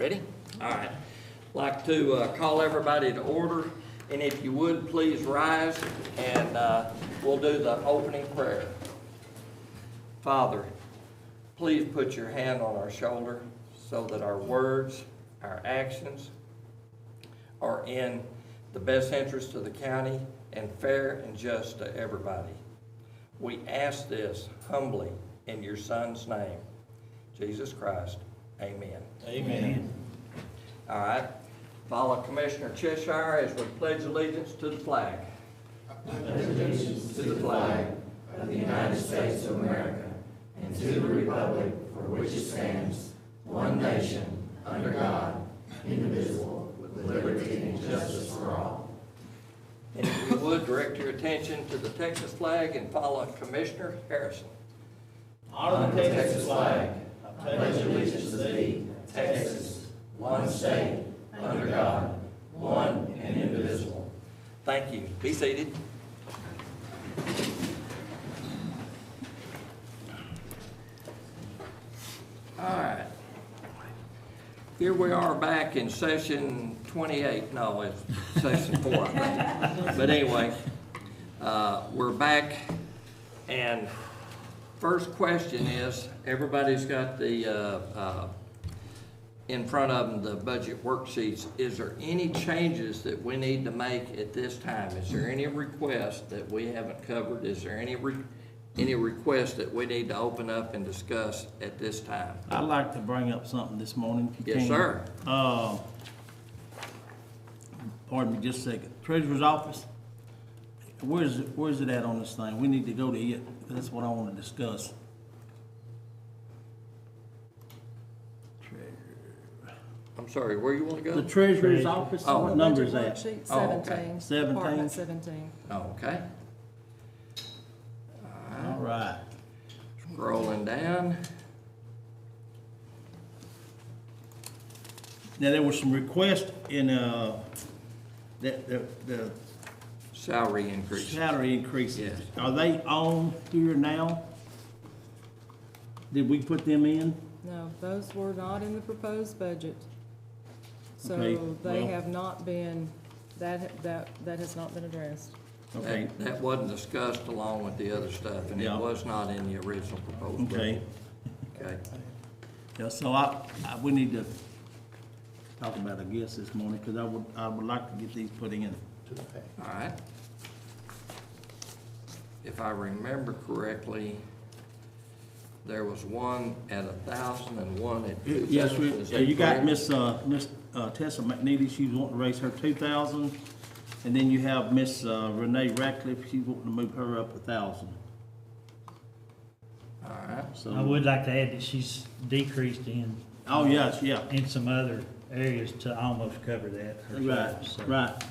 Ready? All right. Like to call everybody to order, and if you would, please rise, and we'll do the opening prayer. Father, please put your hand on our shoulder so that our words, our actions are in the best interest of the county and fair and just to everybody. We ask this humbly in your Son's name, Jesus Christ. Amen. Amen. All right. Follow Commissioner Cheshire as we pledge allegiance to the flag. Pledge allegiance to the flag of the United States of America and to the republic for which it stands, one nation, under God, indivisible, with liberty and justice for all. And if you would, direct your attention to the Texas flag and follow Commissioner Harrison. Honor the Texas flag. I pledge allegiance to thee, Texas, one state, under God, one and indivisible. Thank you. Be seated. All right. Here we are back in session 28. No, it's session 4, I think. But anyway, we're back, and first question is, everybody's got the in front of them the budget worksheets. Is there any changes that we need to make at this time? Is there any requests that we haven't covered? Is there any requests that we need to open up and discuss at this time? I'd like to bring up something this morning, if you can. Yes, sir. Pardon me just a second. Treasurer's office, where's it at on this thing? We need to go to it. That's what I want to discuss. I'm sorry, where you want to go? The treasurer's office, Oh. what number is that? Worksheet Oh, okay. 17. 17? Department 17. Oh, okay. All right. Scrolling down. Now, there was some requests in, the Salary increase. salary increases. Yes. Are they on here now? Did we put them in? No, those were not in the proposed budget. Okay, So they well- have not been, that has not been addressed. Okay. That wasn't discussed along with the other stuff, and it Yeah. was not in the original proposal. Okay. Okay. Yeah, so we need to talk about, I guess, this morning, because I would like to get these put in. All right. If I remember correctly, there was one at 1,000 and one at 2,000. Yes, Is that you got correct? Miss Tessa McNeely, she's wanting to raise her 2,000, and then you have Miss Renee Ratcliffe, she's wanting to move her up 1,000. All right. So, I would like to add that she's decreased oh, yes, yeah, in some other areas to almost cover that herself. right, so. right.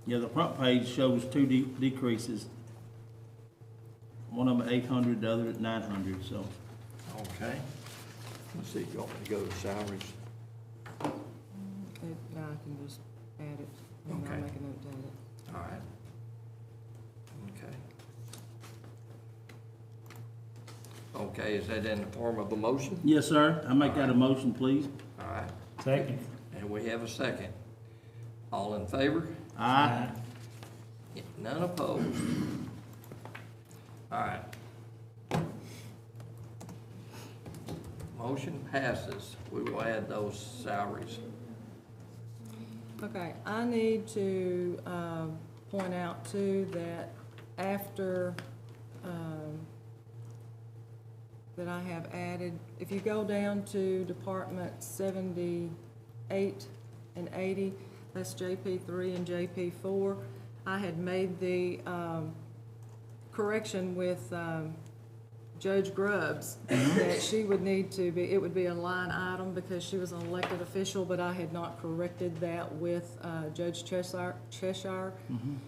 Yeah, the front page shows two decreases. One of them at 800, the other at 900, so. Okay. Let's see, you want me to go to salaries? Now I can just add it, and Okay. I'll make a note to add it. All right. Okay. Okay, is that in the form of a motion? Yes, sir, I make that a motion, please. All right. Second. And we have a second. All in favor? Aye. None opposed. All right. Motion passes. We will add those salaries. Okay, I need to point out too that after, that I have added, if you go down to Department 78 and 80, that's JP3 and JP4, I had made the correction with Judge Grubbs that she would need to be, it would be a line item because she was an elected official, but I had not corrected that with Judge Cheshire.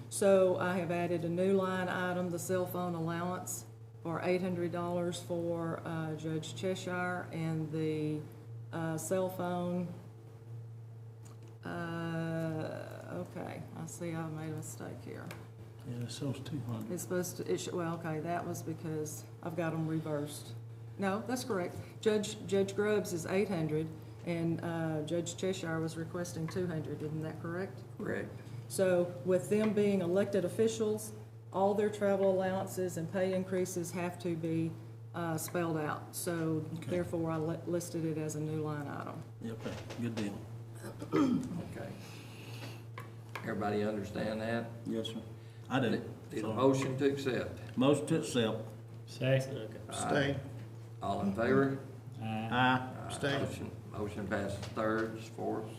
So I have added a new line item, the cell phone allowance for $800 for Judge Cheshire, and the cell phone, okay, I see I've made a mistake here. Yeah, it shows 200. It's supposed to, well, okay, that was because I've got them reversed. No, that's correct. Judge Grubbs is 800, and Judge Cheshire was requesting 200, isn't that correct? Correct. So with them being elected officials, all their travel allowances and pay increases have to be spelled out. So therefore, I listed it as a new line item. Okay, good deal. Okay. Everybody understand that? Yes, sir. I do. Need a motion to accept. Motion to accept. Second. Abstain. All in favor? Aye. Abstain. Motion passes thirds, fourths.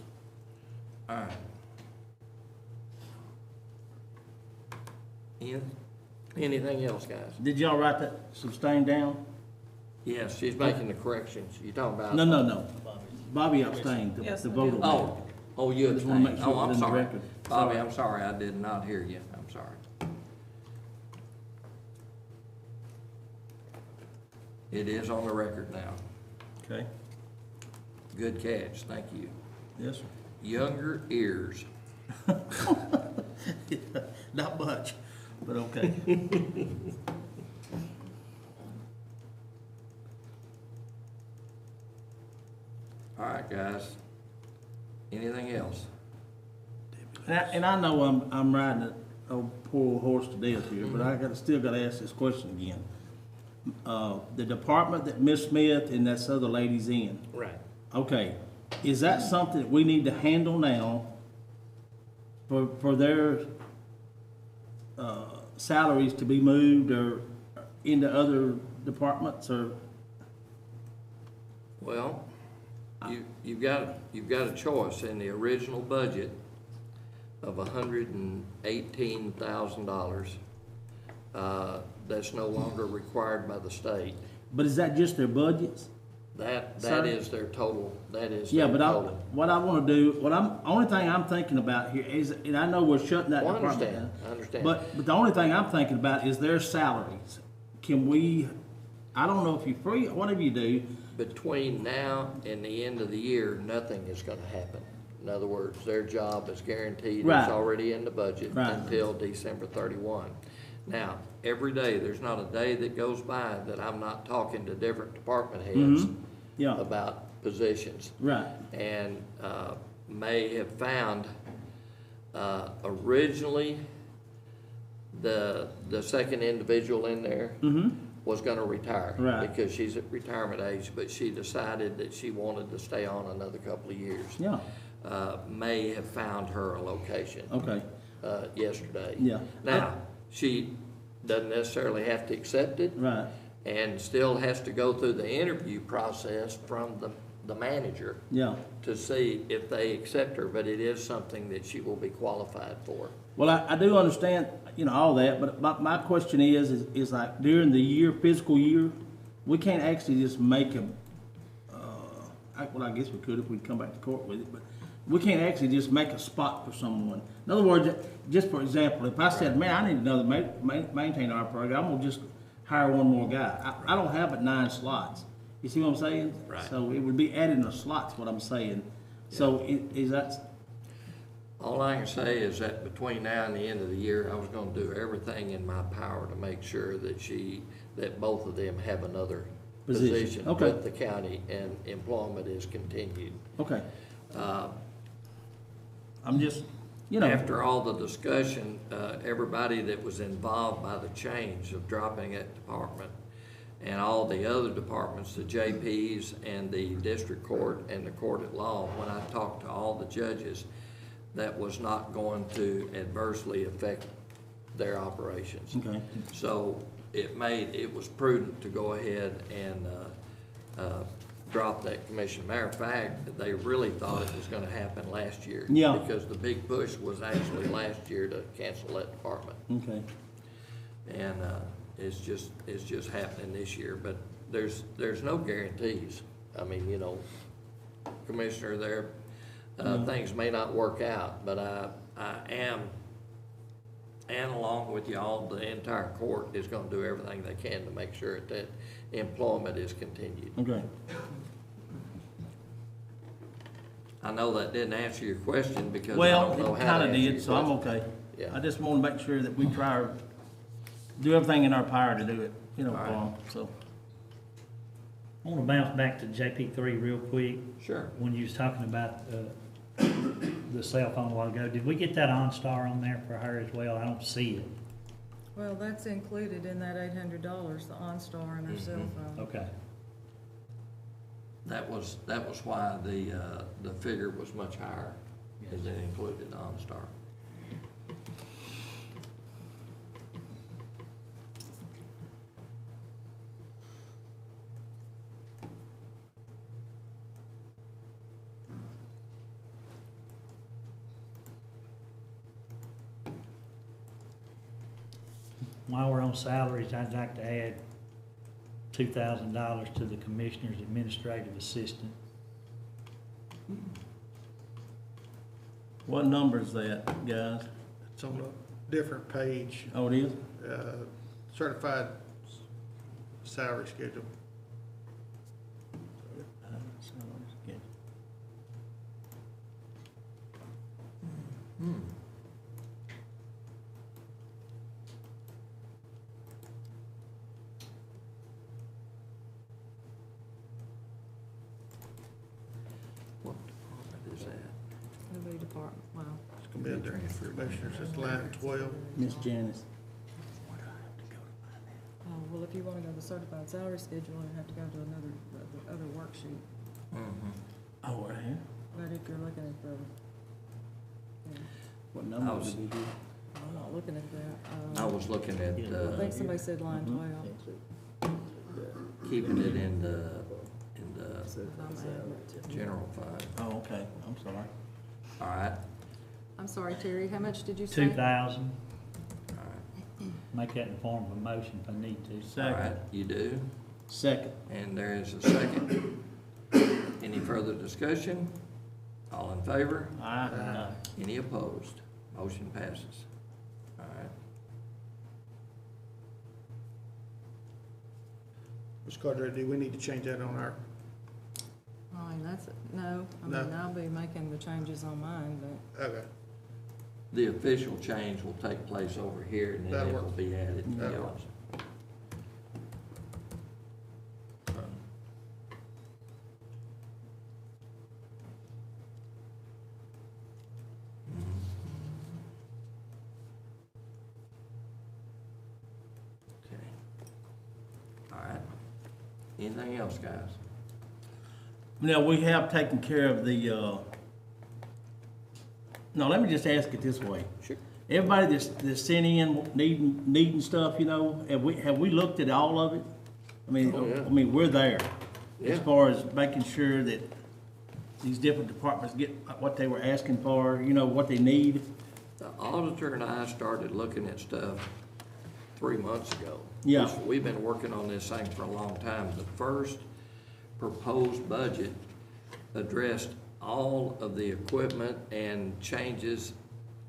All right. Anything else, guys? Did y'all write that abstain down? Yes, she's making the corrections. You talking about? No. Bobby abstained, Yes, the I vote did. on Oh, you Just wanna make abstained. sure Oh, I'm it's in the sorry. record. Bobby, Sorry. I'm sorry, I did not hear you. I'm sorry. It is on the record now. that. Okay, Good catch, thank you. yes, sir. Younger ears. Not much, but okay. All right, guys. Anything else? And I know I'm riding a old poor horse to death here, but still gotta ask this question again. The department that Miss Smith and this other lady's in, Right. okay, is that something that we need to handle now for their, salaries to be moved or into other departments or? Well, you've got a choice in the original budget of $118,000. That's no longer required by the state. But is that just their budgets? That Sir? is their total, that is Yeah, their but total. what I wanna do, only thing I'm thinking about here is, and I know we're shutting that Well, I department understand, down. I understand. But the only thing I'm thinking about is their salaries. Can we, I don't know if you free, whatever you do, Between now and the end of the year, nothing is gonna happen. In other words, their job is guaranteed, Right. it's already in the budget Right. until December 31. Now, every day, there's not a day that goes by that I'm not talking to different department heads yeah, about positions. right, And may have found, originally, the second individual in there was gonna retire. Right. Because she's at retirement age, but she decided that she wanted to stay on another couple of years. yeah, May have found her a location, okay, yesterday. yeah. Now, she doesn't necessarily have to accept it. Right, And still has to go through the interview process from the manager yeah. to see if they accept her, but it is something that she will be qualified for. Well, I do understand, all that, but my question is like during the year, fiscal year, we can't actually just make a, I guess we could if we come back to court with it, but we can't actually just make a spot for someone. In other words, just for example, if I said, man, I need another maintainer our program, I'm gonna just hire one more guy. I don't have but 9 slots. You see what I'm saying? Right. So it would be adding a slot's what I'm saying. So is that, All I can say is that between now and the end of the year, I was gonna do everything in my power to make sure that both of them have another Position. position Okay. with the county and employment is continued. okay. I'm just, After all the discussion, everybody that was involved by the change of dropping that department and all the other departments, the JPs and the district court and the court at law, when I talked to all the judges, that was not going to adversely affect their operations. okay, So it was prudent to go ahead and drop that commission. Matter of fact, they really thought it was gonna happen last year. Yeah. Because the big push was actually last year to cancel that department. okay. And it's just happening this year, but there's no guarantees. I mean, Commissioner, things may not work out, but I am, and along with y'all, the entire court is gonna do everything they can to make sure that employment is continued. Okay. I know that didn't answer your question because I Well, don't know it how to kinda answer your did, so I'm question. okay. Yeah. I just wanna make sure that we try to do everything in our power to do it, for All right. them, so. I wanna bounce back to JP3 real quick. Sure. When you was talking about, the cell phone a while ago, did we get that OnStar on there for her as well? I don't see it. Well, that's included in that $800, the OnStar and her cell phone. Okay. That was why the figure was much higher, because it included OnStar. While we're on salaries, I'd like to add $2,000 to the Commissioner's Administrative Assistant. What number is that, guys? It's on a different page, Oh, it is? certified salary schedule. What department is that? Every department, well, It's gonna be under commissioners, it's line 12. Miss Janice. oh, well, if you wanna go to the certified salary schedule, you have to go to the other worksheet. Oh, right here. But if you're looking at the, yeah, What number I was- did we do? I'm not looking at that. I was looking at, I think somebody said line 12. keeping it in the I'm adding it to- general fund. Oh, okay, I'm sorry. All right, I'm sorry, Terry, how much did you say? 2,000, all right, make that in the form of a motion if I need to. all right, Second. you do, Second. and there is a second. Any further discussion? All in favor? Aye. Any opposed? Motion passes. All right. Ms. Carter, do we need to change that on our, I mean, no, No. I'll be making the changes on mine, but okay, The official change will take place over here, and then That'll it will work. be added to That'll yours. Okay. All right. Anything else, guys? Now, we have taken care of the, no, let me just ask it this way. Sure. Everybody that's sent in needing stuff, you know, have we looked at all of it? Oh, yeah. I mean, we're there. Yeah. As far as making sure that these different departments get what they were asking for, you know, what they need. The auditor and I started looking at stuff 3 months ago. Yeah. We've been working on this thing for a long time. The first proposed budget addressed all of the equipment and changes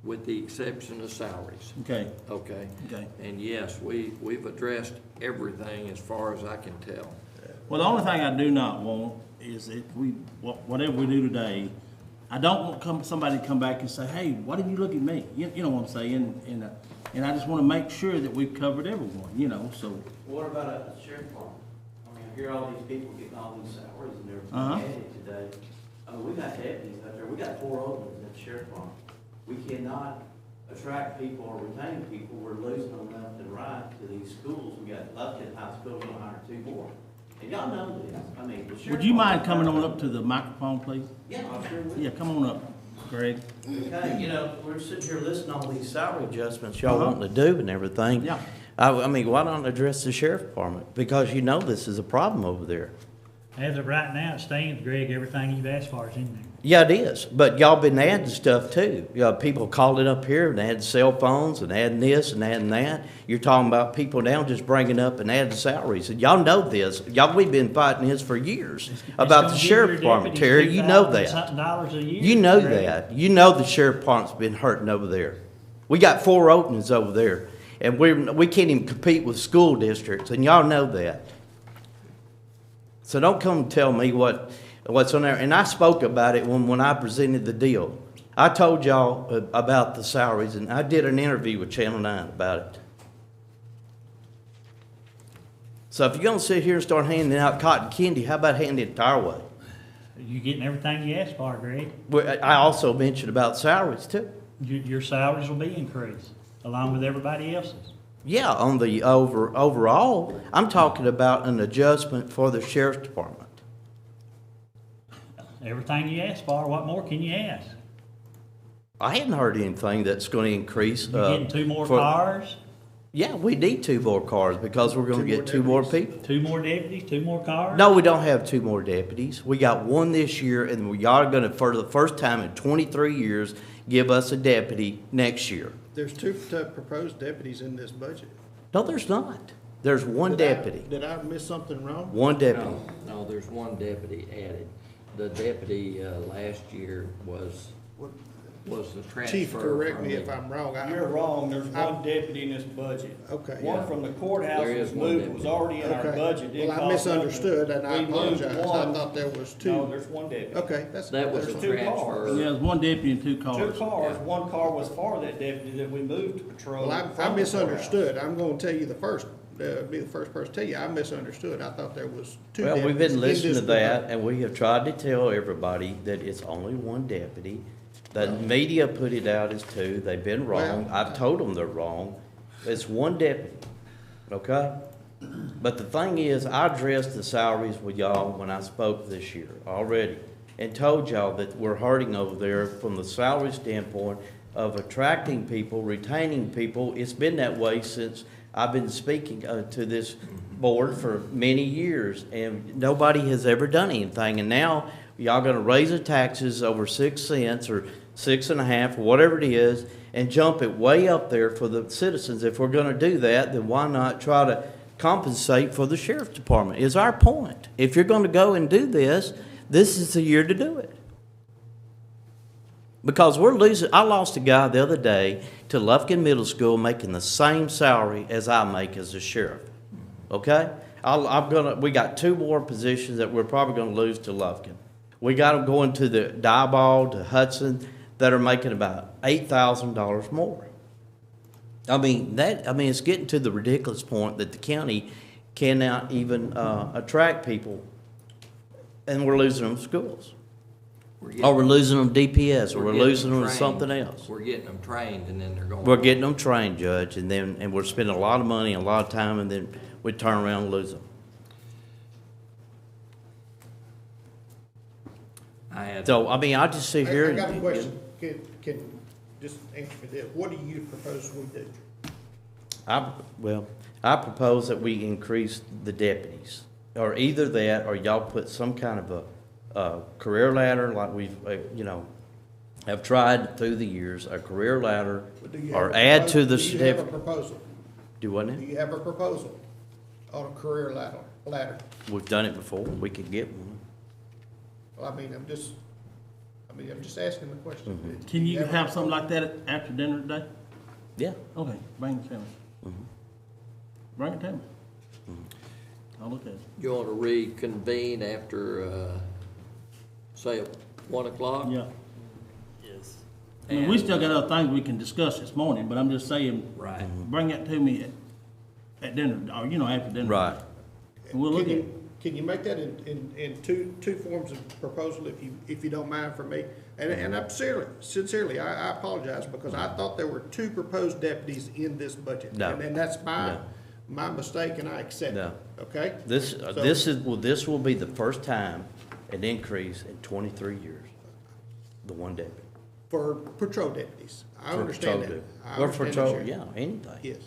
with the exception of salaries. Okay, Okay? okay. And yes, we've addressed everything as far as I can tell. Well, the only thing I do not want is if whatever we do today, I don't want somebody to come back and say, hey, why didn't you look at me? You know what I'm saying? And I just want to make sure that we've covered everyone, you know, so. What about at the sheriff department? I mean, I hear all these people getting all these salaries and Uh-huh. everything added today. I mean, we got deputies out there, we got 4 openings at the sheriff department. We cannot attract people or retain people, we're losing them left and right to these schools. We got Lufkin High School, we're gonna hire 2 more. And y'all know this, I mean, the sheriff. Would you mind coming on department- up to the microphone, please? Yeah, I sure will. Yeah, come on up, Greg. Okay, you know, we're sitting here listening to all these salary adjustments y'all Uh-huh. wanting to do and everything. Yeah. I mean, why don't address the sheriff department? Because you know this is a problem over there. As of right now, it stands, Greg, everything you've asked for is in there. Yeah, it is, but y'all been adding stuff too. You know, people calling up here and adding cell phones and adding this and adding that. You're talking about people now just bringing up and adding salaries. And y'all know this. We've been fighting this for years about the sheriff department, Terry. You know that. Something dollars a year. You know Greg. that. You know the sheriff department's been hurting over there. We got 4 openings over there, and we can't even compete with school districts, and y'all know that. So don't come and tell me what's on there. And I spoke about it when I presented the deal. I told y'all about the salaries, and I did an interview with Channel 9 about it. So if you're gonna sit here and start handing out cotton candy, how about handing it our way? You getting everything you asked for, Greg? Well, I also mentioned about salaries too. Your salaries will be increased, along with everybody else's. Yeah, on the overall, I'm talking about an adjustment for the sheriff's department. Everything you asked for, what more can you ask? I hadn't heard anything that's gonna increase. You getting 2 more for- cars, Yeah, we need 2 more cars because we're gonna get 2 more people. 2 more deputies, 2 more cars? No, we don't have 2 more deputies. We got 1 this year, and we are gonna, for the first time in 23 years, give us a deputy next year. There's 2 proposed deputies in this budget. No, there's not. There's 1 deputy. Did I miss something wrong? 1 deputy. No, there's 1 deputy added. The deputy, last year was the transfer. Chief, correct from me the- if I'm wrong. You're wrong, there's one deputy in this budget. Okay. One from the courthouse There is was one moved, it was deputy. already in our Okay. budget. Didn't Well, I cost nothing. misunderstood, and I We moved apologize. I one. thought there was 2. No, there's one deputy. Okay, that's. That was a that's two fine. cars. transfer. Yeah, there's 1 deputy and 2 Two cars. cars, one car was for that deputy that we moved to patrol. Well, I from the courthouse. misunderstood. I'm gonna tell you be the first person to tell you, I misunderstood. I thought there was 2 Well, deputies. we've been in listening this to that, department. and we have tried to tell everybody that it's only 1 deputy. The media put it out as 2. They've been wrong. Well- I've told them they're wrong. It's 1 deputy, okay? But the thing is, I addressed the salaries with y'all when I spoke this year already, and told y'all that we're hurting over there from the salary standpoint of attracting people, retaining people. It's been that way since I've been speaking to this board for many years, and nobody has ever done anything. And now y'all gonna raise the taxes over 6 cents or 6.5, or whatever it is, and jump it way up there for the citizens. If we're gonna do that, then why not try to compensate for the sheriff's department, is our point. If you're gonna go and do this, this is the year to do it. Because we're losing, I lost a guy the other day to Lufkin Middle School making the same salary as I make as a sheriff. Okay? We got 2 more positions that we're probably gonna lose to Lufkin. We got them going to the Diboll, to Hudson, that are making about $8,000 more. I mean, it's getting to the ridiculous point that the county cannot even, attract people, and we're losing them to schools. Or we're losing them DPS, or we're getting losing them to trained. something else. We're getting them trained and then they're going. We're getting them trained, Judge, and we're spending a lot of money, and a lot of time, and then we turn around and lose them. So, I mean, I just sit here. I got a and- question. Can just answer me this. What do you propose we do? I propose that we increase the deputies, or either that, or y'all put some kind of a career ladder, like we've, have tried through the years, a career ladder, Do you or have a add to the proposal? Do you have a certificate. proposal? Do what Do now? you have a proposal on a career ladder? We've done it before, we could get one. Well, I'm just asking the question. Mm-hmm. Can you have something like that after dinner today? Yeah. Okay, bring it to me. Bring it to me. I'll look at it. You want to reconvene after, say, 1 o'clock? Yeah. I mean, we still got other things we can discuss this morning, but I'm just saying, Right. bring that to me at dinner, or, after dinner. Right. And we'll look at it. Can you make that in two forms of proposal, if you don't mind for me? And I'm sincerely, I apologize, because I thought there were 2 proposed deputies in this budget. No. And that's No. my mistake, and I accept it, No. okay? This So- this will be the first time an increase in 23 years, the 1 deputy. For patrol deputies. I For understand patrol that. deputy. I Or understand patrol, that, Sheriff. yeah, anything. Yes.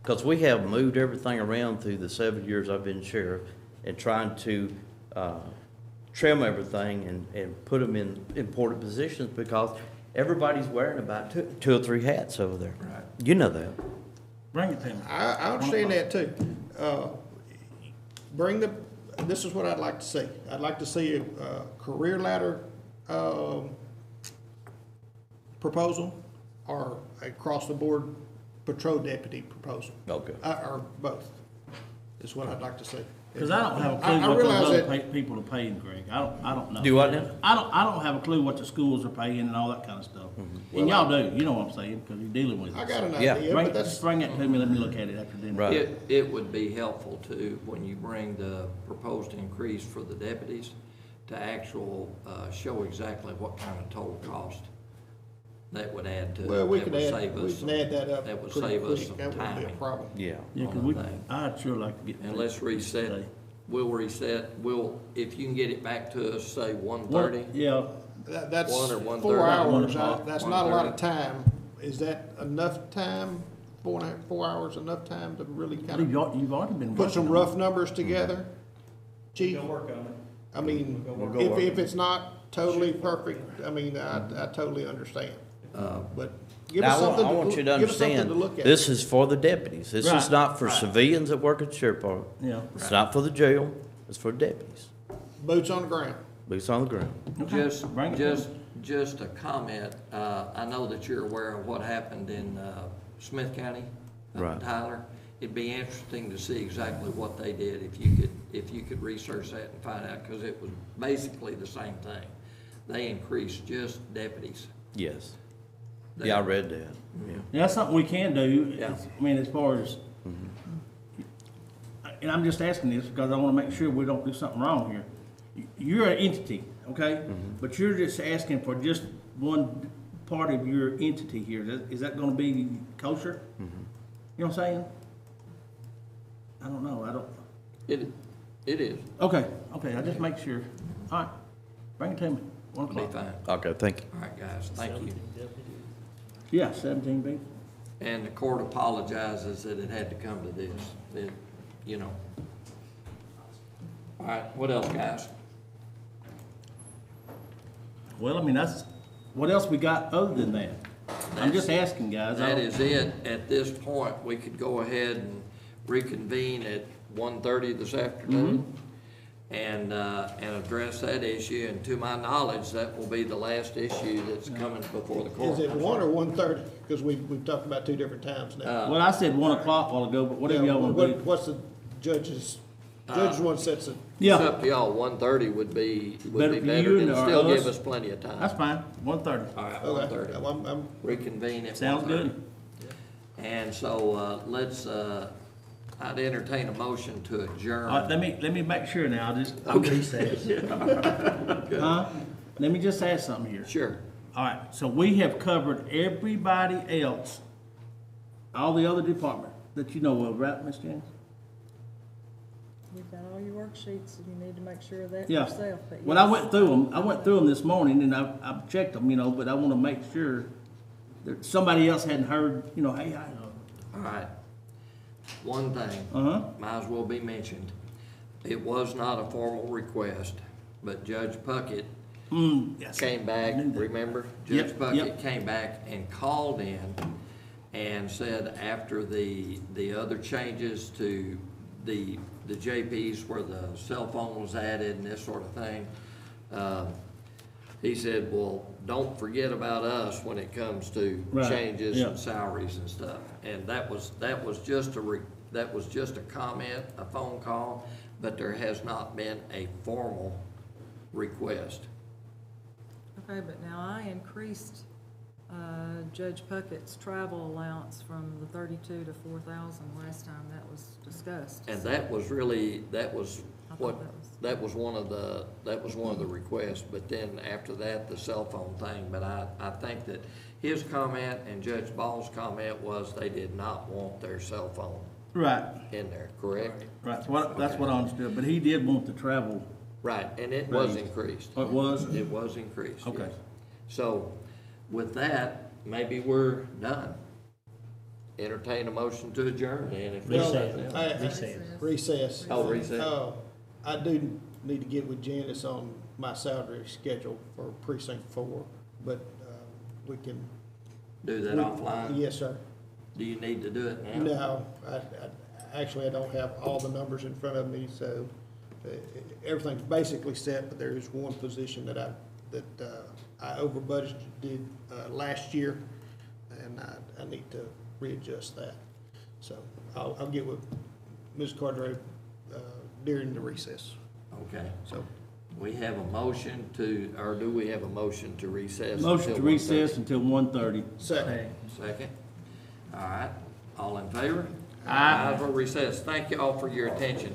Because we have moved everything around through the 7 years I've been sheriff, and trying to trim everything and put them in important positions, because everybody's wearing about two or 3 hats over there. Right. You know that. Bring it to me. I understand that too. This is what I'd like to see. I'd like to see a career ladder, proposal, or across the board patrol deputy proposal. Okay. Or both. is what I'd like to say. Cause I don't have a I clue what realize those other that- people are paying, Greg. I don't know. Do what now? I don't have a clue what the schools are paying and all that kind of stuff. And y'all do, you know what I'm saying, cause you're dealing with it. I got an Yeah. idea, Bring, but that's, just bring that to me, let me look at it after dinner. Right. It would be helpful to, when you bring the proposed increase for the deputies, to show exactly what kind of total cost that would add to. well, we that can would add, save we us can add that up that would pretty save us quick. some That wouldn't be a timing. problem. Yeah. Yeah, cause on we, the thing. I'd sure like to get. And let's reset, if you can get it back to us, say 1:30. Yeah, That's 1 or 1:30. 4 hours, 1:00. that's not a lot of time. Is that enough time? 4 hours enough time to really kind you've of already been. put some working on rough numbers together? Chief, Go work on it. I mean, We'll go if, work. if it's not totally perfect, I mean, I totally understand. But give Now, us something I want you to give us something understand, to look at. this is for the deputies. This is Right, not for right. civilians that work at the sheriff department. it. Yeah. It's not for the jail, it's for deputies. Boots on the ground. Boots on the ground. Okay, bring it to me. Just a comment, I know that you're aware of what happened in, Smith County, up in Right. Tyler. It'd be interesting to see exactly what they did, if you could research that and find out, because it was basically the same thing. They increased just deputies. Yes. Yeah, I read that. Yeah. Yeah, that's something we can do. Yeah. I mean, as far as, and I'm just asking this because I want to make sure we don't do something wrong here. You're an entity, okay? But you're just asking for just one part of your entity here. Is that going to be kosher? You know what I'm saying? I don't know. It is, Okay, I just make sure. All right, bring it to me. 1 it'll be o'clock. fine. Okay, thank you. All right, guys, thank you. Yeah, 17B. And the court apologizes that it had to come to this, that, you know. All right, what else, guys? Well, I mean, that's, what else we got other than that? I'm just asking, guys. I That don't- is it. At this point, we could go ahead and reconvene at 1:30 this afternoon and address that issue. And to my knowledge, that will be the last issue that's coming before the court. Is it 1 or 1:30? Because we've talked about two different times now. Well, I said 1 o'clock a while ago, but whatever Yeah, y'all want to do. What's the judge's one sets it. It's Yeah, up to y'all. 1:30 would be Better for better. you It'll or still give us? us plenty of time. that's fine, 1:30. All right, Okay, 1:30. I'm Reconvene at 1:30. Sounds good. And so, I'd entertain a motion to adjourn. All right, let me make sure now, just, Recess. huh? Let me just ask something here. Sure. All right, so we have covered everybody else, all the other departments that you know of, right, Ms. James? You've got all your worksheets, and you need to make sure of that Yeah. yourself. But Well, I yes. went through them this morning, and I've checked them, you know, but I want to make sure that somebody else hadn't heard, you know, hey, All right. One thing. uh-huh, Might as well be mentioned. It was not a formal request, but Judge Puckett yes. came back, I knew that. remember? Yep, Judge Puckett yep. came back and called in and said after the other changes to the JPs where the cell phone was added and this sort of thing, he said, well, don't forget about us when it comes to Right, changes yeah. and salaries and stuff. And that was just a comment, a phone call, but there has not been a formal request. Okay, but now I increased, Judge Puckett's travel allowance from the 32 to 4,000 last time that was discussed. And that was really, that was I thought what, that was- that was one of the requests, but then after that, the cell phone thing. But I think that his comment and Judge Ball's comment was they did not want their cell phone Right, in there, correct? right, that's what I understood, but he did want the travel, Right, and it was Raised. increased. oh, it was? It was increased, Okay. yes. So with that, maybe we're done. Entertain a motion to adjourn then if there's Recess. nothing else. Recess. recess. Oh, recess. I do need to get with Janice on my salary schedule for precinct 4, but, we can. Do that offline? Yes, sir. Do you need to do it now? No, actually, I don't have all the numbers in front of me, so everything's basically set, but there is one position that I over budgeted last year, and I need to readjust that. So I'll get with Ms. Cordray, during the recess, Okay. so. We have a motion to, or do we have a motion to recess? Motion to until recess until 1:30. Second. 1:30? Second. All right, all in favor? Aye. For recess. Thank you all for your attention.